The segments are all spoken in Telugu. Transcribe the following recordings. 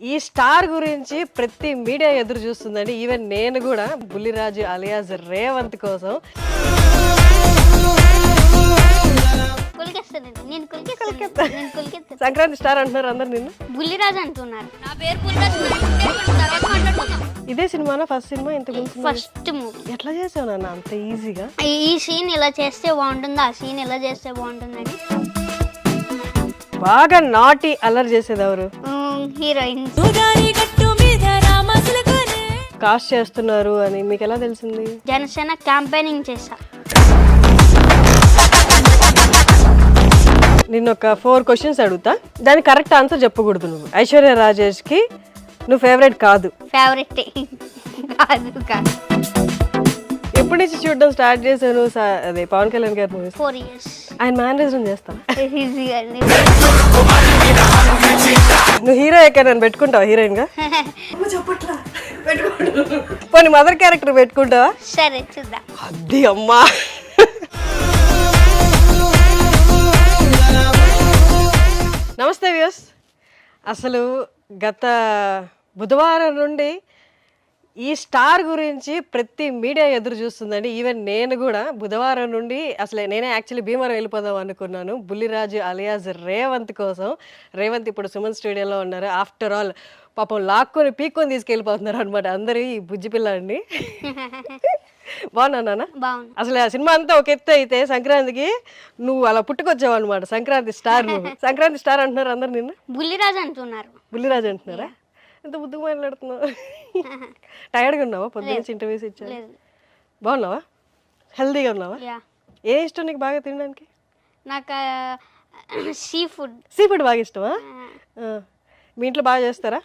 ఈ స్టార్ గురించి ప్రతి మీడియా ఎదురు చూస్తుందండి. ఈవెన్ నేను కూడా బుల్లిరాజు అలియాస్ రేవంత్ కోసం. సంక్రాంతి స్టార్ అంటున్నారు అందరు, నిన్ను బుల్లిరాజు అంటున్నారు. నా పేరు బుల్లిరాజు. ఇదే సినిమానా ఫస్ట్ సినిమా? ఇంతకు ఫస్ట్ మూవీ. ఎట్లా చేసావు నాన్న అంత ఈజీగా? ఈ సీన్ ఇలా చేస్తే బాగుంటుంది, ఆ సీన్ ఇలా చేస్తే బాగుంటుందని. బాగా నాటి అల్లరి చేసేది ఎవరు? హీరోయిన్స్. కాస్ట్ చేస్తున్నారు అని మీకు ఎలా తెలిసింది? జనసేన క్యాంపెయినింగ్ చేశా. నిన్న ఒక 4 క్వశ్చన్స్ అడుగుతా, దానికి కరెక్ట్ ఆన్సర్ చెప్పకూడదు. నువ్వు ఐశ్వర్య రాజేష్ కి నువ్వు ఫేవరెట్ కాదు. ఫేవరెట్ కాదు. ఎప్పటి నుంచి చూడడం స్టార్ట్ చేశాను? అదే పవన్ కళ్యాణ్ గారి మూవీస్. 4 years. ఆయన మేనరిజం చేస్తా. ఈజీగా. నువ్వు హీరో ఎక్కడ నన్ను పెట్టుకుంటావా హీరోయిన్ గా? పోనీ మదర్ క్యారెక్టర్ పెట్టుకుంటావా? సరే చూద్దాం. అది అమ్మా. నమస్తే వ్యూస్. అసలు గత బుధవారం నుండి ఈ స్టార్ గురించి ప్రతి మీడియా ఎదురు చూస్తుందండి. ఈవెన్ నేను కూడా బుధవారం నుండి అసలు నేనే యాక్చువల్లీ భీమవరం వెళ్ళిపోదాం అనుకున్నాను బుల్లిరాజు అలియాస్ రేవంత్ కోసం. రేవంత్ ఇప్పుడు సుమన్ స్టూడియోలో ఉన్నారు. ఆఫ్టర్ ఆల్ పాపం లాక్కొని పీక్కొని తీసుకెళ్ళిపోతున్నారు అనమాట అందరూ ఈ బుజ్జి పిల్ల అండి. బాగున్నా నాన్న? బాగుంది. అసలు ఆ సినిమా అంతా ఒక ఎత్తు అయితే సంక్రాంతికి నువ్వు అలా పుట్టుకొచ్చావు అనమాట. సంక్రాంతి స్టార్ నువ్వు. సంక్రాంతి స్టార్ అంటున్నారు అందరు నిన్ను. బుల్లిరాజు అంటున్నారు. బుల్లిరాజు అంటున్నారా? ఎంత బుద్ధిగా మాట్లాడుతున్నావు. టైర్డ్గా ఉన్నావా? పొద్దున్న ఇంటర్వ్యూస్ ఇచ్చావు. బాగున్నావా? హెల్దీగా ఉన్నావా? ఏ ఇష్టం నీకు బాగా తినడానికి? నాకు సీ ఫుడ్. సీ ఫుడ్ బాగా ఇష్టమా? మీ ఇంట్లో బాగా చేస్తారా?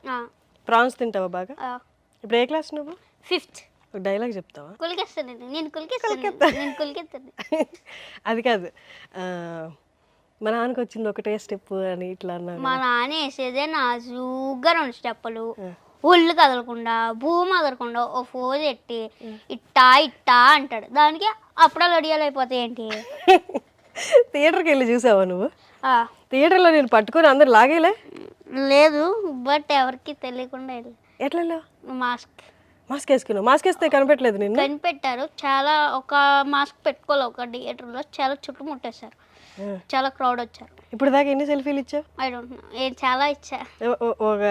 ప్రాన్స్ తింటావా బాగా? ఇప్పుడు ఏ క్లాస్ నువ్వు? 5th. ఒక డైలాగ్ చెప్తావా? నేను కులికేస్తాను. అది కాదు, మా నాన్నకి వచ్చింది ఒకటే స్టెప్ అని ఇట్లా అన్నా. మా నాన్న వేసేదే నాజుగా 2 స్టెప్పులు, ఒళ్ళు కదలకుండా భూమి అదలకుండా ఓ ఫోజ్ ఎట్టి ఇట్టా ఇట్టా అంటాడు. దానికి అప్పుడే లడియాలు అయిపోతాయి ఏంటి? థియేటర్కి వెళ్ళి చూసావా నువ్వు? థియేటర్లో నేను పట్టుకొని అందరు లాగేలే? లేదు, బట్ ఎవరికి తెలియకుండా వెళ్ళి. ఎట్లా? మాస్క్ వేసుకున్నావు? మాస్క్ వేస్తే కనిపెట్టలేదు నిన్ను? కనిపెట్టారు. చాలా ఒక మాస్క్ పెట్టుకోవాలి ఒక థియేటర్లో, చాలా చుట్టుముట్టేశారు, చాలా క్రౌడ్ వచ్చారు. ఇప్పుడు దాకా ఎన్ని సెల్ఫీలు ఇచ్చావు? ఐ డోంట్ నో, చాలా ఇచ్చా. ఒక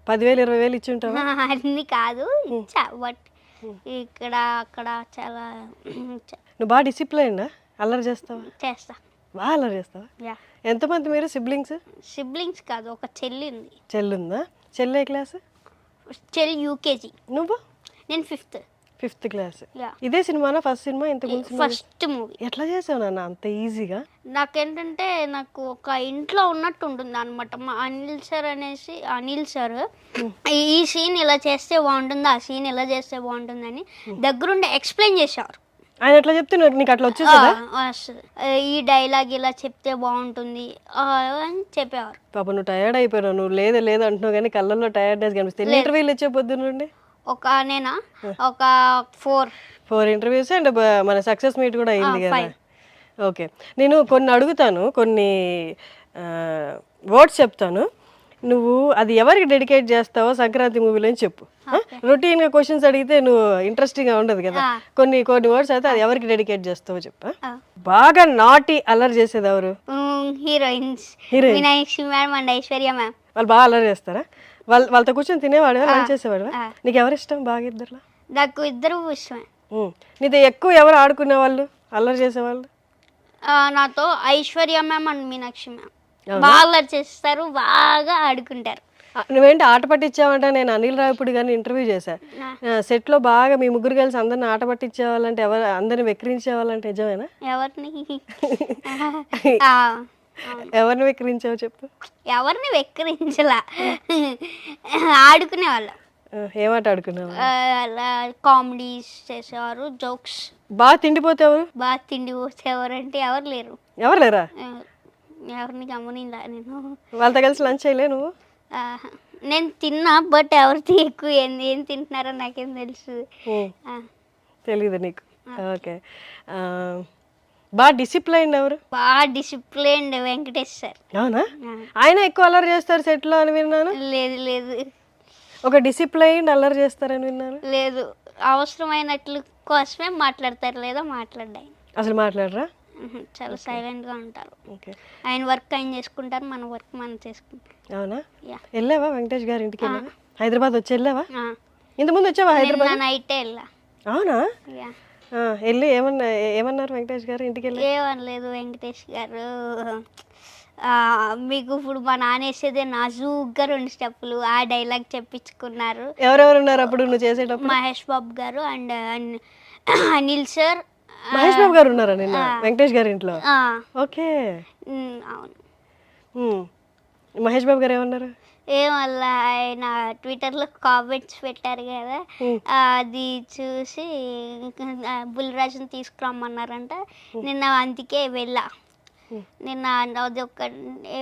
10,000 20,000 ఇచ్చి ఉంటావు? అన్ని కాదు, ఇచ్చా. బట్ ఇక్కడ అక్కడ చాలా ఇచ్చా. నువ్వు బాగా డిసిప్లైన్? అల్లరి చేస్తావా? చేస్తా. బాగా అల్లరి చేస్తావా? ఎంతమంది మీరు సిబ్లింగ్స్? సిబ్లింగ్స్ కాదు, ఒక చెల్లి ఉంది. చెల్లి ఉందా? చెల్లి ఏ క్లాస్? చెల్లి యూకేజీ. నువ్వు? నేను 5th క్లాస్. ఇదే సినిమానా ఫస్ట్ సినిమా? ఇంతకు ఫస్ట్ మూవీ. ఎట్లా చేసావు నాన్న అంత ఈజీగా? నాకేంటంటే నాకు ఒక ఇంట్లో ఉన్నట్టు ఉంటుంది అనమాట. మా అనిల్ సార్ ఈ సీన్ ఇలా చేస్తే బాగుంటుంది, ఆ సీన్ ఇలా చేస్తే బాగుంటుందని దగ్గరుండి ఎక్స్ప్లెయిన్ చేసేవారు. ఆయన ఎట్లా చెప్తే నీకు అట్లా వచ్చేదా? ఈ డైలాగ్ ఇలా చెప్తే బాగుంటుంది అని చెప్పేవారు. పాప నువ్వు టైర్డ్ అయిపోయావు. నువ్వు లేదు అంటున్నావు కానీ కళ్ళల్లో టైర్డ్నెస్ కనిపిస్తుంది. ఇంటర్వ్యూలు ఇచ్చే పొద్దున్న నుండి నేనా ఒక 4 ఇంటర్వ్యూస్ అండ్ మన సక్సెస్ మీట్ కూడా అయింది కదా. ఓకే, నేను కొన్ని అడుగుతాను, కొన్ని వర్డ్స్ చెప్తాను, నువ్వు అది ఎవరికి డెడికేట్ చేస్తావో సంక్రాంతి మూవీలో అని చెప్పు. రొటీన్గా క్వశ్చన్స్ అడిగితే నువ్వు ఇంట్రెస్టింగ్గా ఉండదు కదా. కొన్ని వర్డ్స్ అయితే అది ఎవరికి డెడికేట్ చేస్తావో చెప్పు. బాగా నాటి అల్లరి చేసేది ఎవరు? Heroines. Meenakshi ma'am and Aishwarya ma'am. వాళ్ళు బాగా అల్లరి చేస్తారా? వాళ్ళతో కూర్చొని తినేవాడు, లంచ్ చేసేవాడు. నీకు ఎవరు ఇష్టం బాగా ఇద్దరులో? నాకు ఇద్దరు ఇష్టమే. నీతో ఎక్కువ ఎవరు ఆడుకునే వాళ్ళు, అల్లరి చేసేవాళ్ళు? నాతో Aishwarya ma'am and Meenakshi ma'am బాగా అల్లరి చేస్తారు, బాగా ఆడుకుంటారు. నువ్వేంటి ఆట పట్టించావంటే? నేను అనిల్ రావిపూడి గారిని ఇంటర్వ్యూ చేశా. సెట్లో బాగా మీ ముగ్గురు కలిసి అందరిని ఆట పట్టించేవాళ్ళంటే, అందరిని వెక్కిరించేవాళ్ళంటే నిజమేనా? ఎవరిని వెక్కిరించావు చెప్పు. ఎవరిని వెక్కిరించలా, ఆడుకునేవాళ్ళం. ఏమాట ఆడుకునేవాళ్ళు? కామెడీస్ చేసేవారు, జోక్స్. బాగా తిండిపోతే ఎవరు? బాగా తిండిపోతే ఎవరంటే ఎవరు లేరు. ఎవరు లేరా? ఎవరిని గమనిలా నేను. వాళ్ళతో కలిసి లంచ్ చేయలే నువ్వు? నేను తిన్నా, బట్ ఎవరితో ఎక్కువ ఏం తింటున్నారో నాకేం తెలుసు. తెలీదు నీకు? ఓకే. బాగా డిసిప్లైన్ ఎవరు? బాగా డిసిప్లైన్డ్ వెంకటేష్ సార్. అవునా? ఆయన ఎక్కువ అల్లరి చేస్తారు సెట్లో అని విన్నాను. లేదు లేదు ఒక డిసిప్లైన్ అల్లరి చేస్తారని విన్నాను. లేదు, అవసరమైనట్లు కోసమే మాట్లాడతారు, లేదా మాట్లాడ్డాయి. అసలు మాట్లాడరా? చాలా సైలెంట్గా ఉంటారు. ఓకే. ఆయన వర్క్ ఆయన చేసుకుంటారు, మన వర్క్ మనం చేసుకుంటాం. అవునా? యా. వెళ్ళావా వెంకటేష్ గారి ఇంటికి? వెళ్ళావా? హైదరాబాద్ వచ్చి వెళ్ళావా? ఇంతకుముందు వచ్చావా హైదరాబాద్? నైటే వెళ్ళా. అవునా? యా. వెళ్ళి ఏమన్నారు వెంకటేష్ గారు ఇంటికి వెళ్ళి? ఏమనలేదు వెంకటేష్ గారు. మీకు ఇప్పుడు మా నాన్న వేసేదే నాజూగ్గా 2 స్టెప్పులు ఆ డైలాగ్ చెప్పించుకున్నారు. ఎవరెవరు ఉన్నారు అప్పుడు నువ్వు చేసేటప్పుడు? మహేష్ బాబు గారు అండ్ అనిల్ సార్. మహేష్ బాబు గారు ఉన్నారా నిన్న వెంకటేష్ గారి ఇంట్లో? ఓకే. అవును. మహేష్ బాబు గారు ఏమన్నారు? ఏమల్లా ఆయన ట్విట్టర్లో కామెంట్స్ పెట్టారు కదా, అది చూసి బుల్రాజుని తీసుకురమ్మన్నారంట. నిన్న అందుకే వెళ్ళా. నిన్న అది ఒక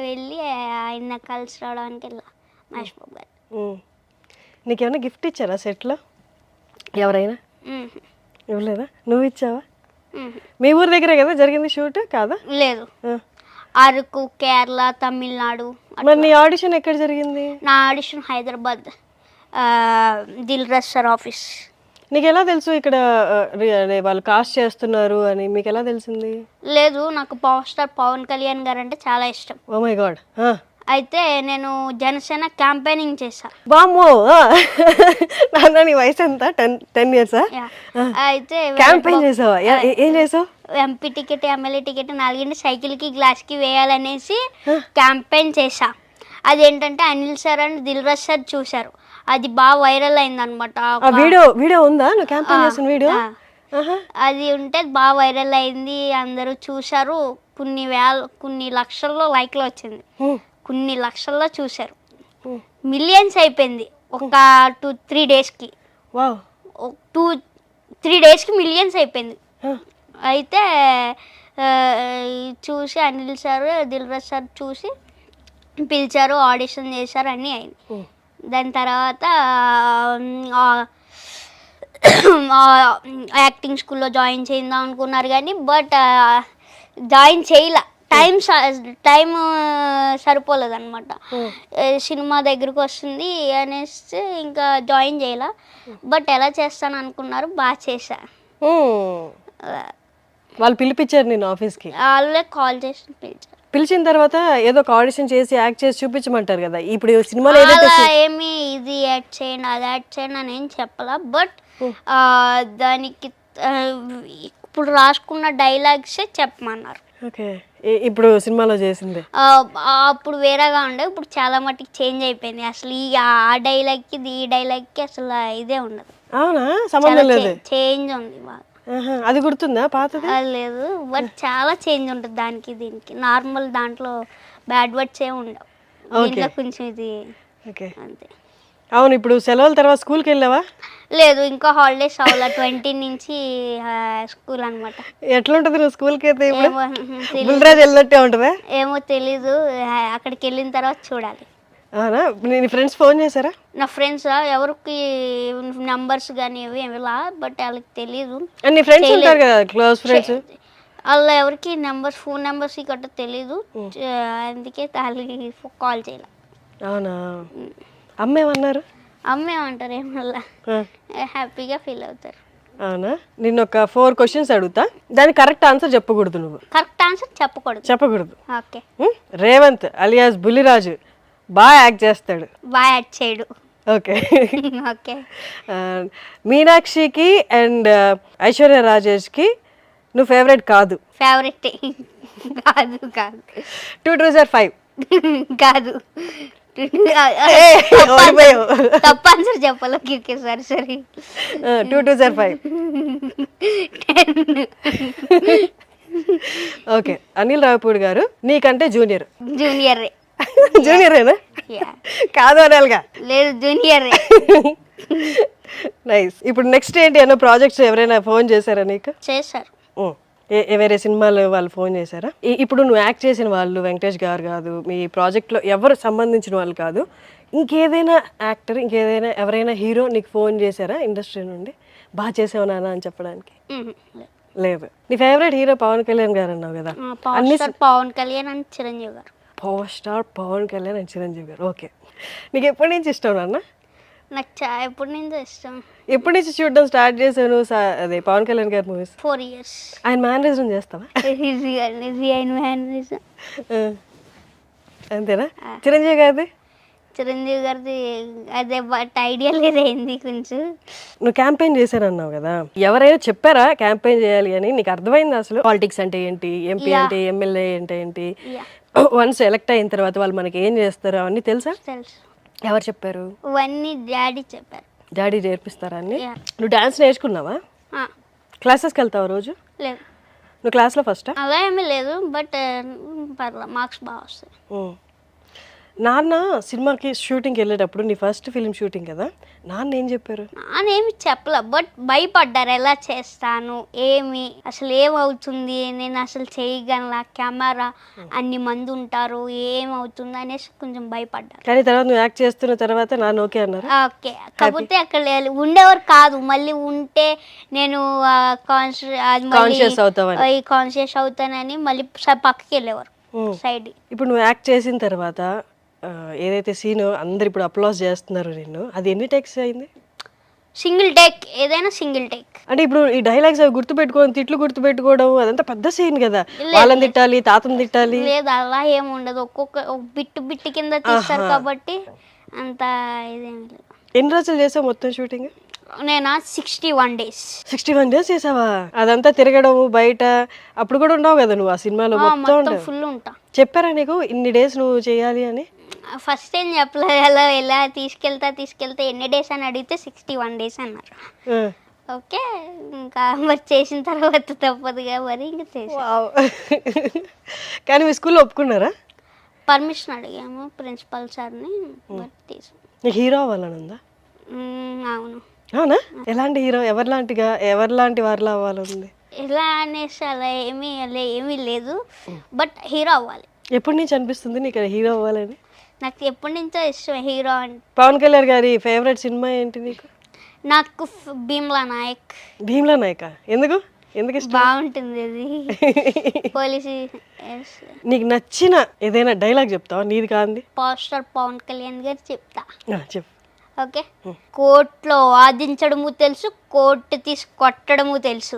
వెళ్ళి ఆయన కలిసి రావడానికి వెళ్ళా మహేష్ బాబు గారు. నీకేమైనా గిఫ్ట్ ఇచ్చారా సెట్లో ఎవరైనా? ఇవ్వలేదా? నువ్వు ఇచ్చావా? మీ ఊరి దగ్గరే కదా జరిగింది షూట్ కాదా? లేదు, అరకు, కేరళ, తమిళనాడు. మరి నీ ఆడిషన్ ఎక్కడ జరిగింది? నా audition Hyderabad, Dil Raju sir office. నీకు ఎలా తెలుసు ఇక్కడ వాళ్ళు కాస్ట్ చేస్తున్నారు అని? మీకు ఎలా తెలిసింది? లేదు, నాకు పవర్ స్టార్ పవన్ కళ్యాణ్ గారు అంటే చాలా ఇష్టం. Oh my god. అయితే నేను జనసేన క్యాంపెయినింగ్ చేశా. బామ్మో, నాన్న నీ వయసు ఎంత? 10 years? అయితే క్యాంపెయిన్ చేసావా? ఏం చేసావు? ఎంపీ టికెట్, ఎమ్మెల్యే టికెట్ 4 సైకిల్కి గ్లాస్కి వేయాలనేసి క్యాంపెయిన్ చేశా. అదేంటంటే Anil sir and Dil Raju sir చూశారు, అది బాగా వైరల్ అయింది అనమాట. వీడియో ఉందా నువ్వు క్యాంపెయిన్ చేసిన వీడియో? అది ఉంటే బాగా వైరల్ అయింది, అందరూ చూశారు. కొన్ని లక్షల్లో లైక్లు వచ్చింది, కొన్ని లక్షల్లో చూశారు. మిలియన్స్ అయిపోయింది ఒక 2-3 డేస్కి. 2-3 డేస్కి మిలియన్స్ అయిపోయింది. అయితే చూసి అనిల్ సార్, దిల్ రాజు సార్ చూసి పిలిచారు, ఆడిషన్ చేశారు, అన్నీ అయింది. దాని తర్వాత యాక్టింగ్ స్కూల్లో జాయిన్ చేద్దాం అనుకున్నారు కానీ బట్ జాయిన్ చేయలే. టైం సరిపోలేదు అనమాట. సినిమా దగ్గరకు వస్తుంది అనేసి ఇంకా జాయిన్ చేయలే. బట్ ఎలా చేస్తాను అనుకున్నారు, బాగా చేశా. వాళ్ళు పిలిపించారు నేను ఆఫీస్కి? వాళ్ళే కాల్ చేసి పిలిచిన తర్వాత ఏదో ఒక ఆడిషన్ చేసి యాక్ట్ చేసి చూపించమంటారు కదా. ఇప్పుడు సినిమాలో ఏమి ఇది యాడ్ చేయండి, అది యాడ్ చేయండి అని ఏం చెప్పాలా. బట్ దానికి ఇప్పుడు రాసుకున్న డైలాగ్సే చెప్పమన్నారు. ఓకే. ఇప్పుడు సినిమాలో చేసింది అప్పుడు వేరేగా ఉండే, ఇప్పుడు చాలా మటుకు చేంజ్ అయిపోయింది. అసలు ఆ డైలాగ్కి ఈ డైలాగ్కి అసలు ఇదే ఉండదు. అవునా? సంబంధం లేదు, చేంజ్ ఉంది బాగా. అది గుర్తుందా పాతది? అది లేదు, బట్ చాలా చేంజ్ ఉంటుంది దానికి దీనికి. నార్మల్ దాంట్లో బ్యాడ్ వర్డ్స్ ఏమి ఉండవు, దీంట్లో కొంచెం ఇది అంతే. అవును. ఇప్పుడు సెలవుల తర్వాత స్కూల్కి వెళ్ళావా? లేదు, ఇంకా హాలిడేస్ అవ్వాల. 20 నుంచి స్కూల్ అనమాట. ఎట్లుంటది నువ్వు స్కూల్కి అయితే? బుల్రాజ్ వెళ్ళినట్టే ఉంటుందా? ఏమో తెలీదు, అక్కడికి వెళ్ళిన తర్వాత చూడాలి. అవునా? నీ ఫ్రెండ్స్ ఫోన్ చేశారా? నా ఫ్రెండ్స్ ఎవరికి నంబర్స్ కానీ ఏమిలా, బట్ వాళ్ళకి తెలీదు. నీ ఫ్రెండ్స్ ఉంటారు కదా క్లోజ్ ఫ్రెండ్స్, వాళ్ళ ఎవరికి ఫోన్ నెంబర్స్ గట్ట తెలీదు, అందుకే వాళ్ళకి కాల్ చేయాలి. అవునా? అమ్మ ఏమన్నారు? అమ్మ ఏమంటారు, ఏమల్లా హ్యాపీగా ఫీల్ అవుతారు. అవునా? నిన్న ఒక 4 questions అడుగుతా, దానికి కరెక్ట్ ఆన్సర్ చెప్పకూడదు. నువ్వు కరెక్ట్ ఆన్సర్ చెప్పకూడదు. ఓకే. రేవంత్ అలియాస్ బుల్లిరాజు బాగా యాక్ట్ చేస్తాడు, బాగా యాక్ట్ చేయడు. ఓకే. ఓకే. మీనాక్షికి అండ్ ఐశ్వర్య రాజేష్కి నువ్వు ఫేవరెట్ కాదు? ఫేవరెట్ కాదు. 2 2 5 కాదు. తప్ప ఆన్సర్ చెప్పాలి. సరే 2 2 5. ఓకే. అనిల్ రావిపూడి గారు నీకంటే జూనియరేనా? కాదు అనాలిగా. లేదు, జూనియరే. నైస్. ఇప్పుడు నెక్స్ట్ ఏంటి అన్న ప్రాజెక్ట్స్ ఎవరైనా ఫోన్ చేశారా నీకు? చేశారు. వేరే సినిమాలు వాళ్ళు ఫోన్ చేశారా? ఇప్పుడు నువ్వు యాక్ట్ చేసిన వాళ్ళు వెంకటేష్ గారు కాదు, మీ ప్రాజెక్ట్లో ఎవరు సంబంధించిన వాళ్ళు కాదు, ఇంకేదైనా యాక్టర్, ఇంకేదైనా ఎవరైనా హీరో నీకు ఫోన్ చేశారా ఇండస్ట్రీ నుండి బాగా చేసావు నాన్న అని చెప్పడానికి? లేదు. నీ ఫేవరెట్ హీరో పవన్ కళ్యాణ్ గారు అన్నావు కదా. Power star Pawan Kalyan and Chiranjeevi గారు. Power star Pawan Kalyan and Chiranjeevi గారు. ఓకే, నీకు ఎప్పటి నుంచి ఇష్టం నాన్న? నాకు ఎప్పటి నుంచో ఇష్టం. ఎప్పటి నుంచి చూడడం స్టార్ట్ చేశాను అదే పవన్ కళ్యాణ్ గారి మూవీస్? 4 years. ఆయన మేనరిజం చేస్తావా? అంతేనా? చిరంజీవి గారిది? చిరంజీవి గారిది అదే బట్ ఐడియా లేదైంది కొంచెం. నువ్వు క్యాంపెయిన్ చేశానన్నావు కదా, ఎవరైనా చెప్పారా క్యాంపెయిన్ చేయాలి అని? నీకు అర్థమైంది అసలు పాలిటిక్స్ అంటే ఏంటి, ఎంపీ అంటే ఎమ్మెల్యే అంటే ఏంటి, వన్స్ ఎలక్ట్ అయిన తర్వాత వాళ్ళు మనకి ఏం చేస్తారు అవన్నీ తెలుసా? తెలుసు. ఎవరు చెప్పారు? ఇవన్నీ డాడీ చెప్పారు. డాడీ నేర్పిస్తారా అన్ని? నువ్వు డాన్స్ నేర్చుకున్నావా? క్లాసెస్కి వెళ్తావా రోజు? లేదు. నువ్వు క్లాస్లో ఫస్టా? అలా ఏమీ లేదు, బట్ పర్లేదు, మార్క్స్ బాగా వస్తాయి. నాన్న సినిమాకి షూటింగ్కి వెళ్ళేటప్పుడు, నీ ఫస్ట్ ఫిలిం షూటింగ్ కదా, నాన్న ఏం చెప్పారు? నానేమి చెప్పలే, బట్ భయపడ్డారు. ఎలా చేస్తాను, ఏమి అసలు ఏమవుతుంది, నేను అసలు చేయగలనా, కెమెరా అన్ని మంది ఉంటారు, ఏమవుతుంది అనేసి కొంచెం భయపడ్డారు. కానీ తర్వాత నువ్వు యాక్ట్ చేస్తున్న తర్వాత నాన్న ఓకే అన్నారు? ఓకే. కాకపోతే అక్కడ ఉండేవారు కాదు. మళ్ళీ ఉంటే నేను కాన్షియస్ అవుతానని మళ్ళీ పక్కకి వెళ్ళేవారు సైడ్. ఇప్పుడు నువ్వు యాక్ట్ చేసిన తర్వాత ఏదైతే సీన్ అందరు ఇప్పుడు అప్లాస్ చేస్తున్నారు నిన్ను, అది ఎన్ని టేక్స్ అయింది? Single take. ఏదైనా సింగిల్ టేక్. అంటే ఇప్పుడు ఈ డైలాగ్స్ అవి గుర్తుపెట్టుకోవడం, తిట్లు గుర్తుపెట్టుకోవడం, అదంతా పెద్ద సీన్ కదా. వాళ్ళని తిట్టాలి, తాతను తిట్టాలి. లేదు, అలా ఏమి ఉండదు. ఒక్కొక్క బిట్టు కింద తీస్తారు కాబట్టి అంత ఇదేమి లేదు. ఎన్ని రోజులు చేసావు మొత్తం షూటింగ్? నేను 61 days. 61 days చేసావా? అదంతా తిరగడం బయట, అప్పుడు కూడా ఉండవు కదా నువ్వు ఆ సినిమాలో? మొత్తం ఫుల్ ఉంటా. చెప్పారా నీకు ఇన్ని డేస్ నువ్వు చేయాలి అని? ఫస్ట్ ఏం చెప్పలేదు. ఎలా తీసుకెళ్తా ఎన్ని డేస్ అని అడిగితే 61 days అన్నారు. ఓకే, ఇంకా మరి చేసిన తర్వాత తప్పదుగా మరి ఇంకా చేసా. కానీ మీ స్కూల్లో ఒప్పుకున్నారా? పర్మిషన్ అడిగాము ప్రిన్సిపల్ సార్ని, మరి తీసు. నీకు హీరో అవ్వాలని ఉందా? అవును. అవునా? ఎలాంటి హీరో, ఎవరిలాంటి వారిలో అవ్వాలని? ఎలా అనేసి అలా ఏమీ లేదు, బట్ హీరో అవ్వాలి. ఎప్పటి నుంచి అనిపిస్తుంది నీకు హీరో అవ్వాలని? నాకు ఎప్పటి నుంచో ఇష్టం హీరో అంటే. పవన్ కళ్యాణ్ గారి ఫేవరెట్ సినిమా ఏంటి నీకు? నాకు భీమ్లా నాయక్. భీమ్లా నాయక? ఎందుకు ఇష్టం? బాగుంటుంది అది. పోలీసు. నీకు నచ్చిన ఏదైనా డైలాగ్ చెప్తావా? నీది కాంది? పవర్ స్టార్ పవన్ కళ్యాణ్ గారు చెప్తా. చెప్పు. ఓకే. కోర్టులో వాదించడము తెలుసు, కోర్టు తీసి కొట్టడము తెలుసు.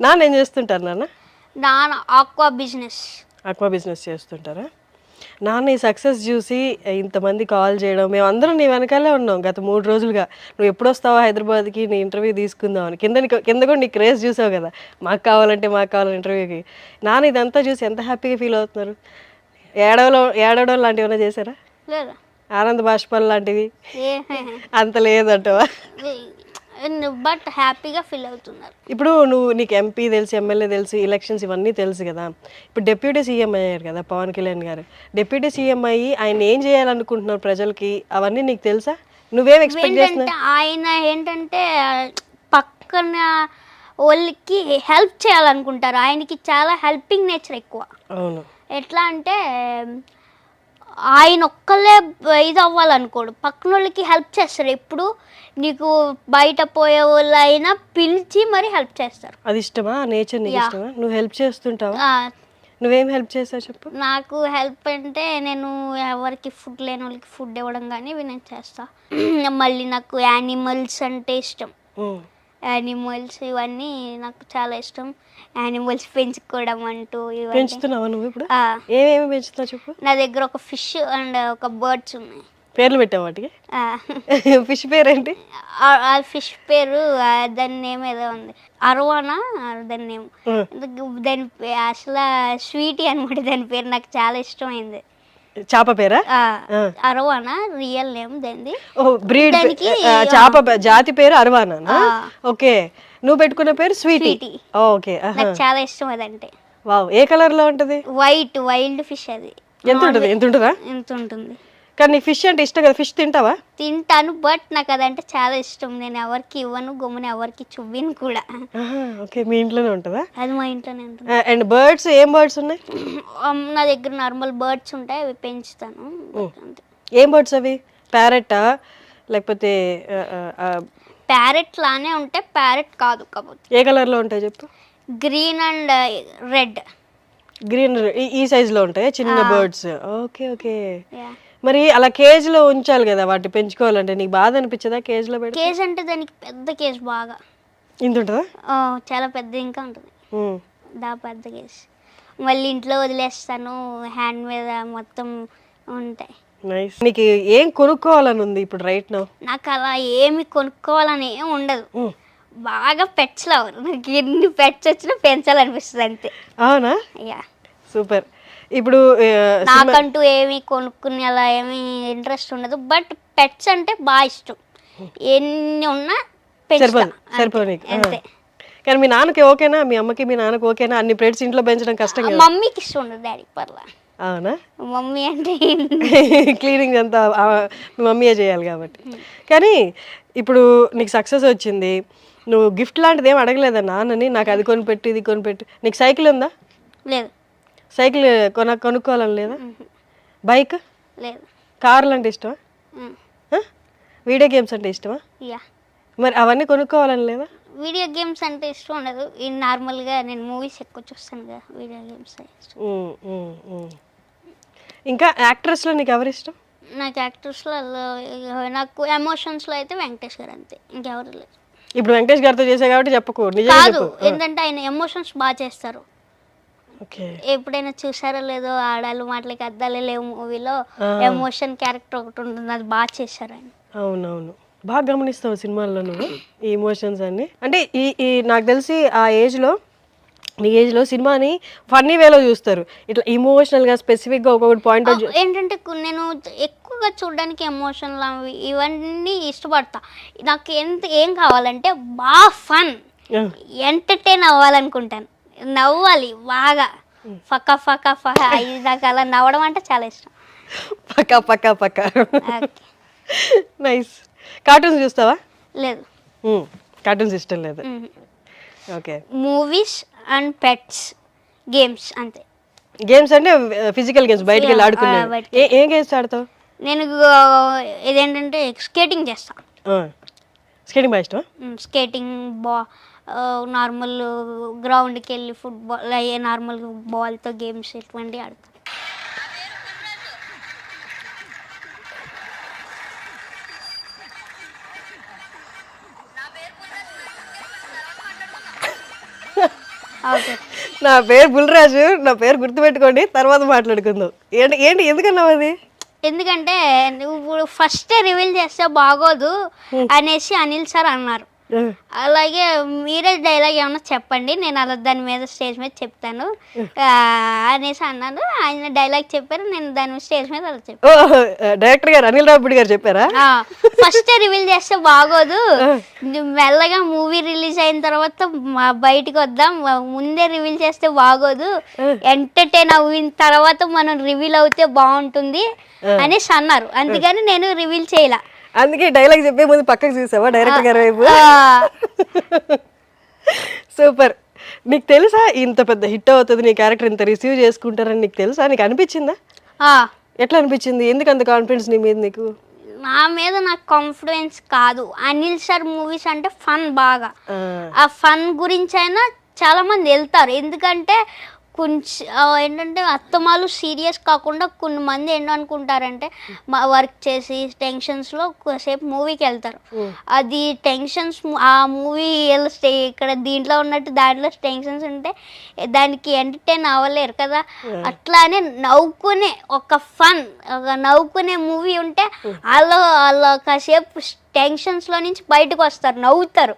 నాన్న ఏం చేస్తుంటారు నాన్న? నాన్న ఆక్వా బిజినెస్ చేస్తుంటారా? నాన్న ఈ సక్సెస్ చూసి ఇంతమంది కాల్ చేయడం, మేము అందరం నీ వెనకాలే ఉన్నాం గత 3 రోజులుగా. నువ్వు ఎప్పుడు వస్తావా హైదరాబాద్కి, నీ ఇంటర్వ్యూ తీసుకుందామని. కింద కూడా నీ క్రేజ్ చూసావు కదా, మాకు కావాలి ఇంటర్వ్యూకి. నాన్న ఇదంతా చూసి ఎంత హ్యాపీగా ఫీల్ అవుతున్నారు? ఏడవడం లాంటివి ఏమైనా చేశారా? లేదా? ఆనంద బాష్పాలు లాంటివి అంత లేదంటవా? బట్ హ్యాపీగా ఫీల్ అవుతున్నారు. ఇప్పుడు నీకు ఎంపీ తెలుసు, ఎమ్మెల్యే తెలుసు, ఎలక్షన్స్ ఇవన్నీ తెలుసు కదా. ఇప్పుడు డిప్యూటీ సీఎం అయ్యారు కదా పవన్ కళ్యాణ్ గారు. డిప్యూటీ సీఎం అయ్యి ఆయన ఏం చేయాలనుకుంటున్నారు ప్రజలకి, అవన్నీ నీకు తెలుసా? నువ్వేం ఎక్స్పెక్ట్ చేస్తున్నావు? ఆయన ఏంటంటే పక్కన వాళ్ళకి హెల్ప్ చేయాలనుకుంటారు. ఆయనకి చాలా హెల్పింగ్ నేచర్ ఎక్కువ. అవును. ఎట్లా అంటే ఆయన ఒక్కళ్ళే ఇది అవ్వాలనుకోడు, పక్కన వాళ్ళకి హెల్ప్ చేస్తారు. ఎప్పుడు నీకు బయట పోయే వాళ్ళు అయినా పిలిచి మరి హెల్ప్ చేస్తారు. అది ఇష్టమా? నేచర్ నీకు ఇష్టమా? నువ్వు హెల్ప్ చేస్తుంటావా? నువ్వేం హెల్ప్ చేస్తావు చెప్పు? నాకు హెల్ప్ అంటే నేను ఎవరికి ఫుడ్ లేని వాళ్ళకి ఫుడ్ ఇవ్వడం కానీ నేను చేస్తా. మళ్ళీ నాకు యానిమల్స్ అంటే ఇష్టం. యానిమల్స్ ఇవన్నీ నాకు చాలా ఇష్టం. యానిమల్స్ పెంచుకోవడం అంటూ పెంచుతున్నావా నువ్వు ఇప్పుడు? ఏమేమి పెంచుతావు చెప్పు? నా దగ్గర ఒక ఫిష్ అండ్ ఒక బర్డ్స్ ఉన్నాయి. పేర్లు పెట్టావు వాటికి? ఫిష్ పేరేంటి? ఆ ఫిష్ పేరు దాని నేమ్ ఏదో ఉంది, అర్వానా దాని నేమ్. దాని అసలు స్వీటీ అనమాట దాని పేరు. నాకు చాలా ఇష్టమైంది. చేప పేరా? అర్వానా రియల్ నేమ్ దాన్ని. బ్రీడ్ చేప జాతి పేరు అర్వానా? ఓకే. నువ్వు పెట్టుకున్న పేరు స్వీటీ. ఓకే. నాకు చాలా ఇష్టం అదంటే. వావ్. ఏ కలర్ లో ఉంటది? White wild fish. అది ఎంత ఉంటుందా? ఎంత ఉంటుంది. కానీ నీకు ఫిష్ అంటే ఇష్టం కదా, ఫిష్ తింటావా? తింటాను, బట్ నాకు అదంటే చాలా ఇష్టం. నేను ఎవరికి ఇవ్వను, గమ్మున ఎవరికి చూపిను కూడా. ఓకే. మీ ఇంట్లోనే ఉంటుందా? అది మా ఇంట్లోనే ఉంటుంది. అండ్ బర్డ్స్, ఏం బర్డ్స్ ఉన్నాయి? నా దగ్గర నార్మల్ బర్డ్స్ ఉంటాయి, అవి పెంచుతాను. ఏం బర్డ్స్ అవి? ప్యారెట్టా లేకపోతే ప్యారెట్ లానే ఉంటే ప్యారెట్ కాదు కాకపోతే ఏ కలర్లో ఉంటాయి చెప్పు? Green and red. గ్రీన్ ఈ సైజులో ఉంటాయి చిన్న బర్డ్స్. Okay okay. మరి అలా కేజ్లో ఉంచాలి కదా వాటి పెంచుకోవాలంటే, నీకు బాధ అనిపించదా కేజ్లో పెట్టి? కేజ్ అంటే దానికి పెద్ద కేజ్ బాగా ఇంత ఉంటుందా? చాలా పెద్ద ఇంకా ఉంటుంది పెద్ద కేజ్. మళ్ళీ ఇంట్లో వదిలేస్తాను, హ్యాండ్ మీద మొత్తం ఉంటాయి. నైస్. నీకు ఏం కొనుక్కోవాలని ఉంది ఇప్పుడు రైట్ నౌ? నాకు అలా ఏమి కొనుక్కోవాలని ఏం ఉండదు, బాగా పెట్స్ లవర్. నాకు ఎన్ని పెట్స్ వచ్చినా పెంచాలనిపిస్తుంది అంతే. అవునా? Yeah, super. ఇప్పుడు నాకంటూ ఏమి కొనుక్కునే అలా ఏమి ఇంట్రెస్ట్ ఉండదు, బట్ పెట్స్ అంటే బాగా ఇష్టం. ఎన్ని ఉన్నా సరిపో నీకు అంతే. కానీ మీ నాన్నకి ఓకేనా? మీ అమ్మకి మీ నాన్నకి ఓకేనా? అన్ని పెట్స్ ఇంట్లో పెంచడం కష్టం కదా? మమ్మీకి ఇష్టం ఉండదు, డాడీకి పర్లా. అవునా? మమ్మీ అంటే క్లీనింగ్ అంతా మీ మమ్మీయే చేయాలి కాబట్టి. కానీ ఇప్పుడు నీకు సక్సెస్ వచ్చింది, నువ్వు గిఫ్ట్ లాంటిది ఏం అడగలేదా నాన్నని? నాకు అది కొనిపెట్టు ఇది కొనిపెట్టు. నీకు సైకిల్ ఉందా? లేదు. సైకిల్ కొనుక్కోవాలని లేదా? బైక్ లేదు. కార్లు అంటే ఇష్టమా? వీడియో గేమ్స్ అంటే ఇష్టమా? యా. మరి అవన్నీ కొనుక్కోవాలని లేదా? వీడియో గేమ్స్ అంటే ఇష్టం ఉండదు, నార్మల్గా నేను మూవీస్ ఎక్కువ చూస్తాను కదా, వీడియో గేమ్స్ ఇష్టం. ఇంకా యాక్ట్రెస్లో నీకు ఎవరు ఇష్టం? నాకు యాక్టర్స్లో నాకు ఎమోషన్స్లో అయితే వెంకటేష్ గారు అంతే, ఇంకెవరు లేదు. ఇప్పుడు వెంకటేష్ గారితో చేసే కాబట్టి చెప్పకు, నిజంగా కాదు, చెప్పు. ఏంటంటే ఆయన ఎమోషన్స్ బాగా చేస్తారు. ఓకే. ఎప్పుడైనా చూసారో లేదో, ఆడాలు మాటలకి అద్దాలే లేవు మూవీలో ఎమోషన్ క్యారెక్టర్ ఒకటి ఉంటుంది, అది బాగా చేశారు ఆయన. అవునవును, బాగా గమనిస్తావు సినిమాల్లో నువ్వు ఈ ఎమోషన్స్ అన్ని. అంటే ఈ నాకు తెలిసి ఆ ఏజ్లో, నీ ఏజ్లో సినిమాని ఫన్నీ వేలో చూస్తారు, ఇట్లా ఇమోషనల్గా స్పెసిఫిక్గా ఒక్కొక్కటి పాయింట్ అవుట్. ఏంటంటే నేను ఎక్కువగా చూడడానికి ఎమోషనల్ అవి ఇవన్నీ ఇష్టపడతా. నాకు ఏం కావాలంటే బాగా ఫన్, ఎంటర్టైన్ అవ్వాలనుకుంటాను, నవ్వాలి బాగా, ఫక్క ఫక్క ఫక్క ఇది, నాకు అలా నవ్వడం అంటే చాలా ఇష్టం. పక్కా పక్కా పక్కా. నైస్. కార్టూన్స్ చూస్తావా? లేదు. కార్టూన్స్ ఇష్టం లేదు. Okay. Movies and pets, games అంతే. గేమ్స్ అంటే ఫిజికల్ గేమ్స్, బయటికి వెళ్ళి ఆడుకునేవి. ఏ గేమ్స్ ఆడతావు? నేను ఇదేంటంటే స్కేటింగ్ చేస్తా. స్కేటింగ్ బాగా ఇష్టం? స్కేటింగ్ నార్మల్ గ్రౌండ్కి వెళ్ళి ఫుట్బాల్ నార్మల్ బాల్తో గేమ్స్ ఇటువంటివి ఆడతాను. నా పేరు బుల్రాజు, నా పేరు గుర్తుపెట్టుకోండి, తర్వాత మాట్లాడుకుందాం. ఏంటి ఎందుకన్నావు అది? ఎందుకంటే నువ్వు ఫస్ట్ రివీల్ చేస్తే బాగోదు అనేసి అనిల్ సార్ అన్నారు. అలాగే మీరే డైలాగ్ ఏమన్నా చెప్పండి, నేను అలా దాని మీద స్టేజ్ మీద చెప్తాను అనేసి అన్నాను. ఆయన డైలాగ్ చెప్పారు, నేను దాని స్టేజ్ మీద అలా చెప్పాను. డైరెక్టర్ గారు అనిల్ రావిపూడి గారు చెప్పారా? ఫస్ట్ రివీల్ చేస్తే బాగోదు, మెల్లగా మూవీ రిలీజ్ అయిన తర్వాత బయటికి వద్దాం, ముందే రివీల్ చేస్తే బాగోదు, ఎంటర్టైన్ అయిన తర్వాత మనం రివీల్ అవుతే బాగుంటుంది అనేసి అన్నారు. అందుకని నేను రివీల్ చేయలే. అందుకే డైలాగ్ చెప్పే ముందు పక్కకు చూసావా డైరెక్టర్ గారి వైపు? సూపర్. నీకు తెలుసా ఇంత పెద్ద హిట్ అవుతుంది, నీ క్యారెక్టర్ ఇంత రిసీవ్ చేసుకుంటారని నీకు తెలుసా? నీకు అనిపించిందా? ఎట్లా అనిపించింది? ఎందుకు అంత కాన్ఫిడెన్స్ నీ మీద? నీకు నా మీద నాకు కాన్ఫిడెన్స్ కాదు, అనిల్ సార్ మూవీస్ అంటే ఫన్ బాగా, ఆ ఫన్ గురించి అయినా చాలా మంది వెళ్తారు. ఎందుకంటే కొంచెం ఏంటంటే అత్తమాలు సీరియస్ కాకుండా కొన్ని మంది ఏంటనుకుంటారంటే వర్క్ చేసి టెన్షన్స్లో సేపు మూవీకి వెళ్తారు. అది టెన్షన్స్ ఆ మూవీ ఇక్కడ దీంట్లో ఉన్నట్టు దాంట్లో టెన్షన్స్ ఉంటే దానికి ఎంటర్టైన్ అవ్వలేరు కదా. అట్లానే నవ్వుకునే ఒక ఫన్, ఒక నవ్వుకునే మూవీ ఉంటే వాళ్ళు కాసేపు టెన్షన్స్లో నుంచి బయటకు వస్తారు, నవ్వుతారు,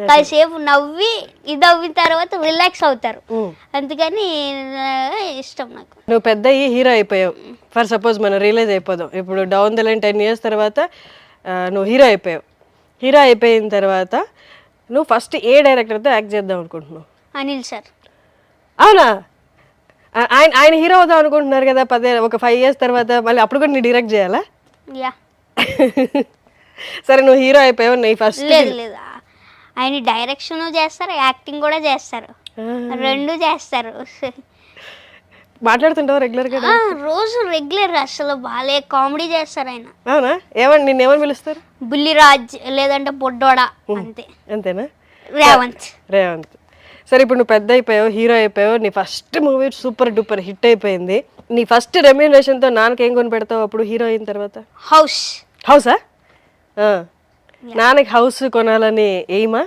కాసేపు నవ్వి ఇది అవ్విన తర్వాత రిలాక్స్ అవుతారు. అందుకని ఇష్టం నాకు. నువ్వు పెద్ద హీరో అయిపోయావు, ఫర్ సపోజ్ మనం రియలైజ్ అయిపోదాం, ఇప్పుడు డౌన్ ద లైన్ 10 years తర్వాత నువ్వు హీరో అయిపోయావు. హీరో అయిపోయిన తర్వాత నువ్వు ఫస్ట్ ఏ డైరెక్టర్తో యాక్ట్ చేద్దాం అనుకుంటున్నావు? అనిల్ సార్. అవునా? ఆయన హీరో అవుదాం అనుకుంటున్నారు కదా, ఒక 5 years తర్వాత, మళ్ళీ అప్పుడు కూడా నీ డైరెక్ట్ చేయాలా? యా. సరే, నువ్వు హీరో అయిపోయావు, నీ ఫస్ట్. లేదు, ఆయన డైరెక్షన్ చేస్తారు, యాక్టింగ్ కూడా చేస్తారు, రెండు చేస్తారు. మాట్లాడుతుంటావా రెగ్యులర్గా? రోజు రెగ్యులర్ అసలు బాలే కామెడీ చేస్తారు ఆయన. అవునా? నిన్నేమని పిలుస్తారు? బుల్లిరాజ్ లేదంటే బొడ్డోడా అంతే. అంతేనా? రేవంత్. రేవంత్. సరే, ఇప్పుడు నువ్వు పెద్ద అయిపోయావు, హీరో అయిపోయావు, నీ first movie super duper hit అయిపోయింది. నీ ఫస్ట్ రెమ్యూనరేషన్తో నాన్నకి ఏం కొని పెడతావు అప్పుడు హీరో అయిన తర్వాత? హౌసా? నాన్నకి హౌస్ కొనాలని ఎయిమా?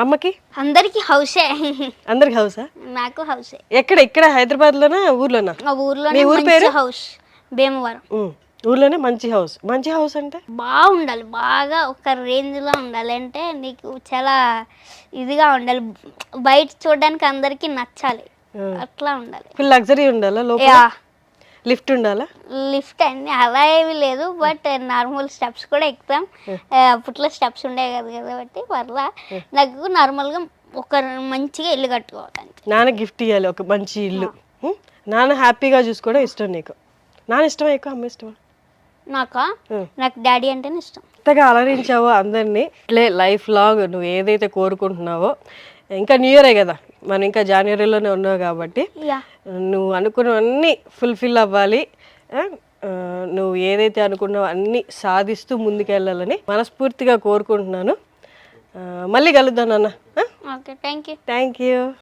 అమ్మకి? అందరికి హౌసే. అందరికి హౌసా? నాకు హౌసే. ఇక్కడ హైదరాబాద్లోనా ఊర్లోనా? ఊర్లో ఊరి పేరు హౌస్ భీమవరం. ఊర్లోనే మంచి హౌస్. మంచి హౌస్ అంటే బాగుండాలి, బాగా ఒక రేంజ్ లో ఉండాలి, అంటే నీకు చాలా ఇదిగా ఉండాలి, బయట చూడడానికి అందరికి నచ్చాలి, అట్లా ఉండాలి. ఫుల్ లగ్జరీ ఉండాలా? లోపల లిఫ్ట్ ఉండాలా? లిఫ్ట్ అన్ని అలా ఏమీ లేదు, బట్ నార్మల్ స్టెప్స్ కూడా ఎక్కుతాం. అప్పట్లో స్టెప్స్ ఉండేవి కదా కాబట్టి పర్లా. నాకు నార్మల్గా ఒక మంచిగా ఇల్లు కట్టుకోవాలి. నాన్న గిఫ్ట్ ఇవ్వాలి ఒక మంచి ఇల్లు. నాన్న హ్యాపీగా చూసుకోవడం ఇష్టం నీకు? నాన్న ఇష్టమా ఎక్కువ, అమ్మ ఇష్టమా? నాకు డాడీ అంటేనే ఇష్టం. ఇంతగా అలరించావో అందరినీ. లైఫ్ లాంగ్ నువ్వు ఏదైతే కోరుకుంటున్నావో, ఇంకా న్యూ ఇయరే కదా, మనం ఇంకా జనవరిలోనే ఉన్నావు కాబట్టి నువ్వు అనుకున్నవన్నీ ఫుల్ఫిల్ అవ్వాలి. నువ్వు ఏదైతే అనుకున్నావో అన్నీ సాధిస్తూ ముందుకెళ్ళాలని మనస్ఫూర్తిగా కోరుకుంటున్నాను. మళ్ళీ కలుద్దాం నాన్న. Okay, thank you. Thank you.